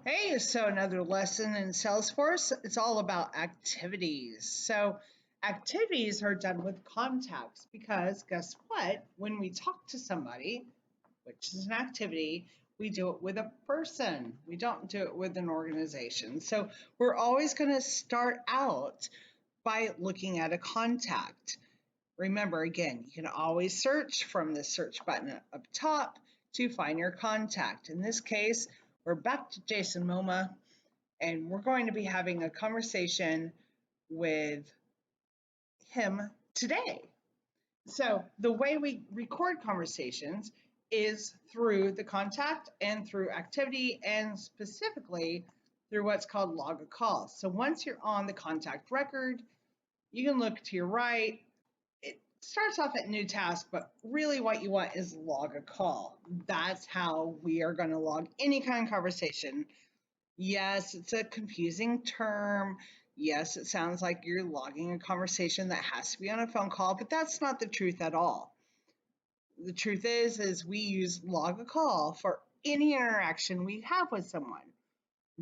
Hey, so another lesson in Salesforce. It's all about activities. So, activities are done with contacts because guess what? When we talk to somebody, which is an activity, we do it with a person. We don't do it with an organization. So, we're always going to start out by looking at a contact. Remember, again, you can always search from the search button up top to find your contact. In this case, we're back to Jason Moma, and we're going to be having a conversation with him today. So the way we record conversations is through the contact and through activity, and specifically through what's called log a call. So once you're on the contact record, you can look to your right. It starts off at new task, but really what you want is log a call. That's how we are going to log any kind of conversation. Yes, it's a confusing term. Yes, it sounds like you're logging a conversation that has to be on a phone call, but that's not the truth at all. The truth is we use log a call for any interaction we have with someone.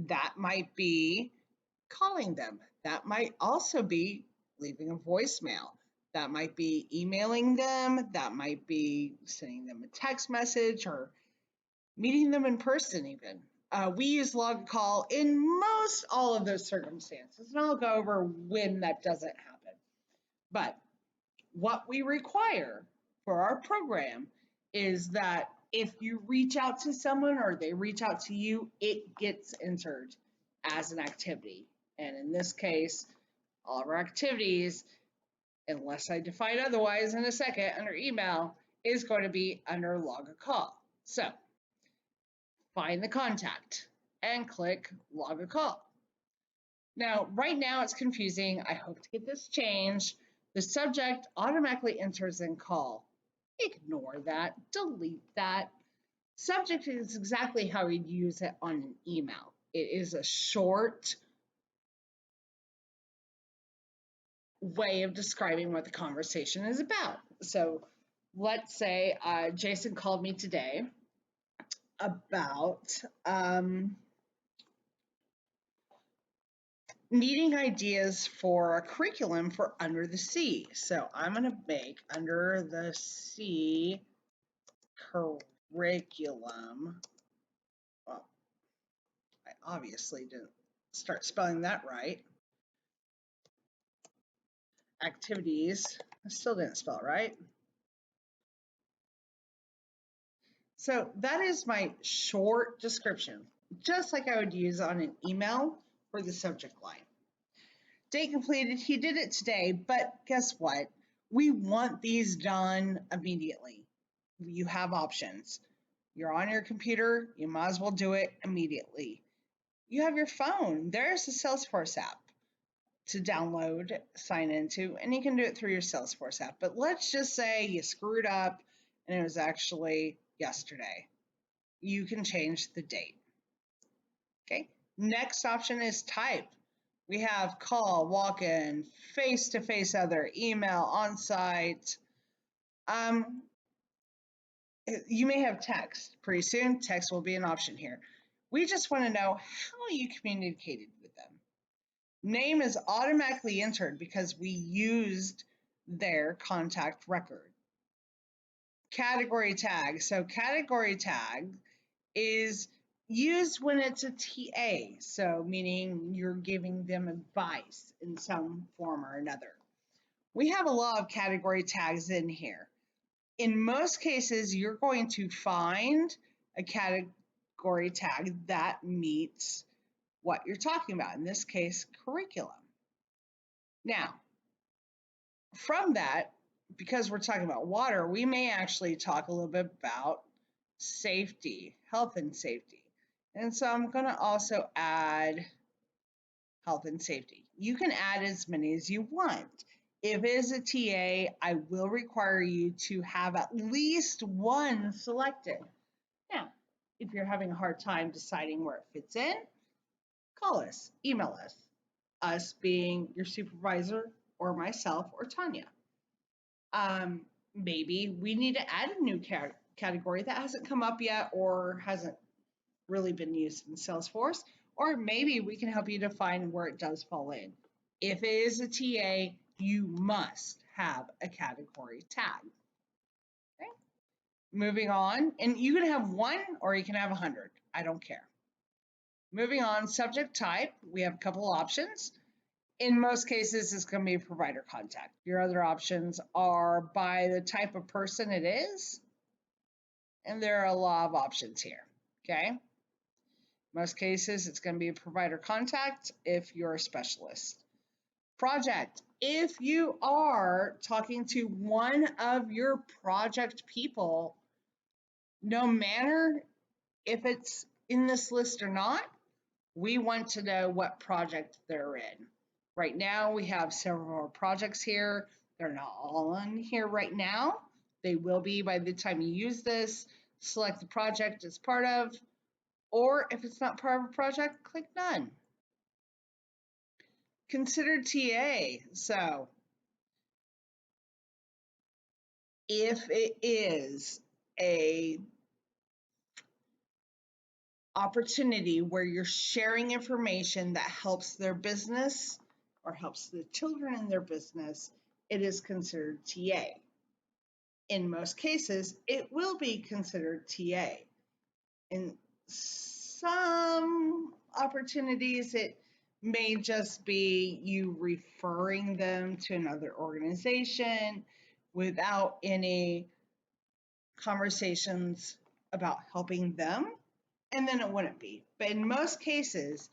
That might be calling them. That might also be leaving a voicemail. That might be emailing them. That might be sending them a text message or meeting them in person even. We use log call in most all of those circumstances, and I'll go over when that doesn't happen. But what we require for our program is that if you reach out to someone or they reach out to you, it gets entered as an activity. And in this case, all of our activities, unless I define otherwise in a second under email, is going to be under log a call. So find the contact and click log a call. Now, right now it's confusing. I hope to get this changed. The subject automatically enters in call. Ignore that, delete that. Subject is exactly how we'd use it on an email. It is a short way of describing what the conversation is about. So let's say Jason called me today about needing ideas for a curriculum for Under the Sea. So I'm going to make Under the Sea curriculum. Well, I obviously didn't start spelling that right. Activities. I still didn't spell it right. So that is my short description, just like I would use on an email for the subject line. Date completed, he did it today, but guess what? We want these done immediately. You have options. You're on your computer, you might as well do it immediately. You have your phone, there's the Salesforce app to download, sign into, and you can do it through your Salesforce app. But let's just say you screwed up and it was actually yesterday. You can change the date. Okay, next option is type. We have call, walk-in, face-to-face other, email, on-site. You may have text. Pretty soon, text will be an option here. We just want to know how you communicated with them. Name is automatically entered because we used their contact record. Category tag. So category tag is used when it's a TA, so meaning you're giving them advice in some form or another. We have a lot of category tags in here. In most cases, you're going to find a category tag that meets what you're talking about, in this case, curriculum. Now, from that, because we're talking about water, we may actually talk a little bit about safety, health and safety. And so I'm going to also add health and safety. You can add as many as you want. If it is a TA, I will require you to have at least one selected. Now, if you're having a hard time deciding where it fits in, call us, email us being your supervisor or myself or Tanya. Maybe we need to add a new category that hasn't come up yet or hasn't really been used in Salesforce, or maybe we can help you define where it does fall in. If it is a TA, you must have a category tag. Okay? Moving on, and you can have one or you can have 100. I don't care. Moving on, subject type, we have a couple options. In most cases, it's going to be provider contact. Your other options are by the type of person it is, and there are a lot of options here, okay? Most cases, it's going to be a provider contact if you're a specialist. Project, if you are talking to one of your project people, no matter if it's in this list or not, we want to know what project they're in. Right now, we have several more projects here. They're not all on here right now. They will be by the time you use this. Select the project it's part of, or if it's not part of a project, click none. Consider TA. So if it is a opportunity where you're sharing information that helps their business or helps the children in their business, it is considered TA. In most cases, it will be considered TA. In some opportunities, it may just be you referring them to another organization without any conversations about helping them, and then it wouldn't be. But in most cases,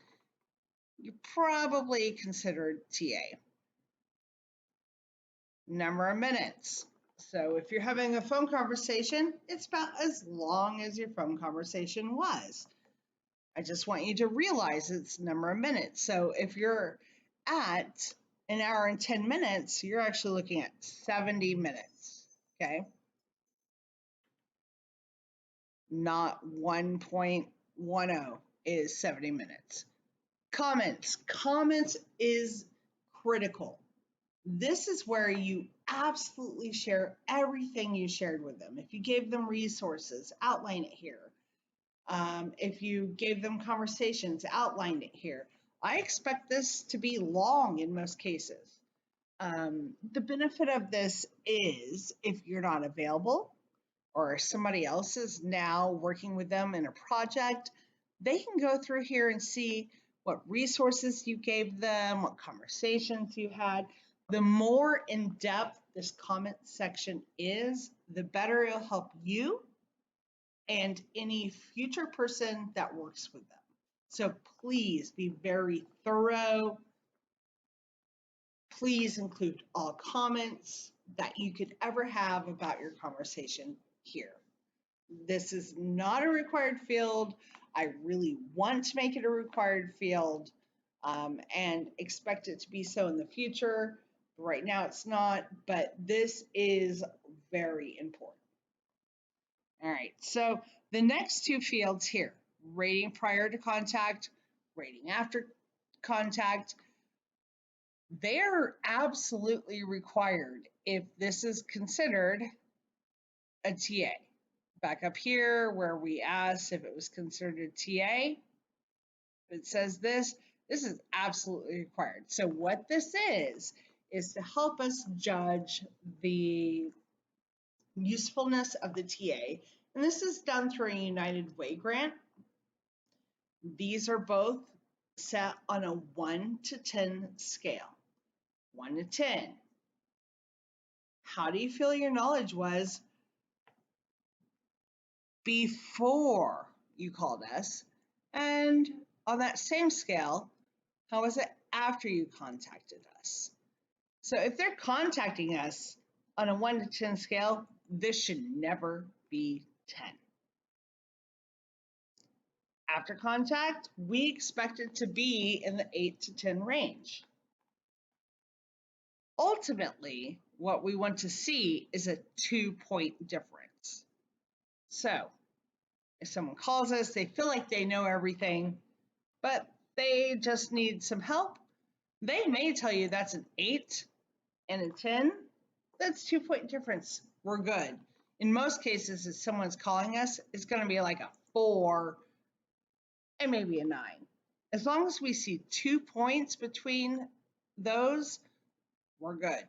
you probably considered TA. Number of minutes. So if you're having a phone conversation, it's about as long as your phone conversation was. I just want you to realize it's number of minutes. So if you're at an hour and 10 minutes, you're actually looking at 70 minutes, okay? Not 1.10 is 70 minutes. Comments. Comments is critical. This is where you absolutely share everything you shared with them. If you gave them resources, outline it here. If you gave them conversations, outline it here. I expect this to be long in most cases. The benefit of this is if you're not available or somebody else is now working with them in a project, they can go through here and see what resources you gave them, what conversations you had. The more in-depth this comment section is, the better it'll help you and any future person that works with them. So please be very thorough. Please include all comments that you could ever have about your conversation here. This is not a required field. I really want to make it a required field and expect it to be so in the future. Right now it's not, but this is very important. All right, so the next two fields here, rating prior to contact, rating after contact, they're absolutely required if this is considered a TA. Back up here where we asked if it was considered a TA, it says this is absolutely required. So what this is to help us judge the usefulness of the TA. And this is done through a United Way grant. These are both set on a 1 to 10 scale. 1 to 10. How do you feel your knowledge was before you called us? And on that same scale, how was it after you contacted us? So if they're contacting us on a 1 to 10 scale, this should never be 10. After contact, we expect it to be in the 8 to 10 range. Ultimately, what we want to see is a 2-point difference. So if someone calls us, they feel like they know everything, but they just need some help, they may tell you that's an 8 and a 10. That's 2-point difference. We're good. In most cases, if someone's calling us, it's going to be like a 4 and maybe a 9. As long as we see 2 points between those, we're good.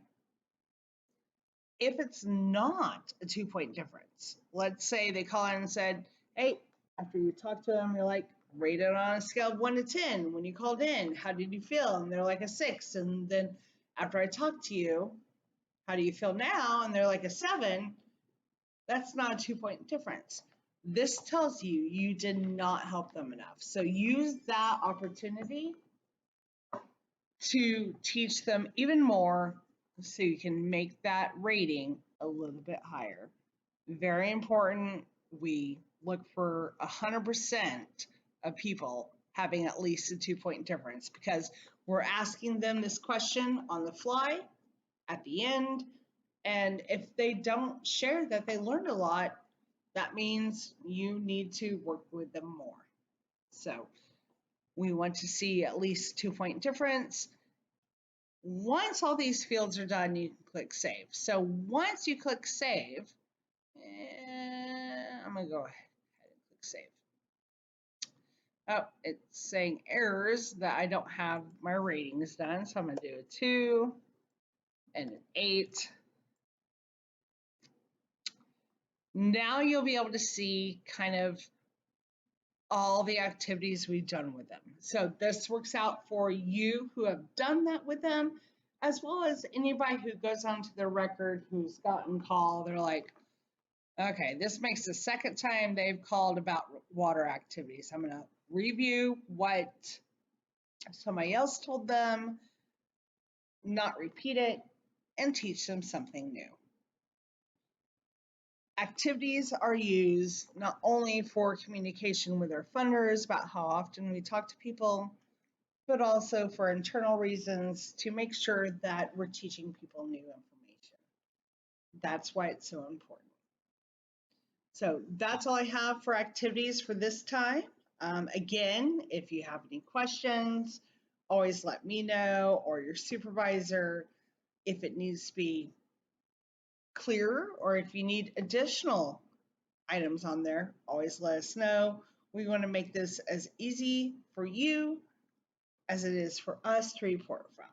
If it's not a 2-point difference, let's say they call in and said, hey, after you talk to them, you're like, rate it on a scale of 1 to 10. When you called in, how did you feel? And they're like a 6. And then after I talked to you, how do you feel now? And they're like a 7. That's not a 2-point difference. This tells you you did not help them enough. So use that opportunity to teach them even more so you can make that rating a little bit higher. Very important. We look for 100% of people having at least a 2-point difference because we're asking them this question on the fly at the end. And if they don't share that they learned a lot, that means you need to work with them more. So we want to see at least 2-point difference. Once all these fields are done, you can click save. So once you click save, I'm going to go ahead and click save. Oh, it's saying errors that I don't have my ratings done. So I'm going to do a 2 and an 8. Now you'll be able to see kind of all the activities we've done with them. So this works out for you who have done that with them, as well as anybody who goes onto their record who's gotten called. They're like, okay, this makes the second time they've called about water activities. I'm going to review what somebody else told them, not repeat it, and teach them something new. Activities are used not only for communication with our funders about how often we talk to people, but also for internal reasons to make sure that we're teaching people new information. That's why it's so important. So that's all I have for activities for this time. Again, if you have any questions, always let me know or your supervisor. If it needs to be clearer or if you need additional items on there, always let us know. We want to make this as easy for you as it is for us to report from.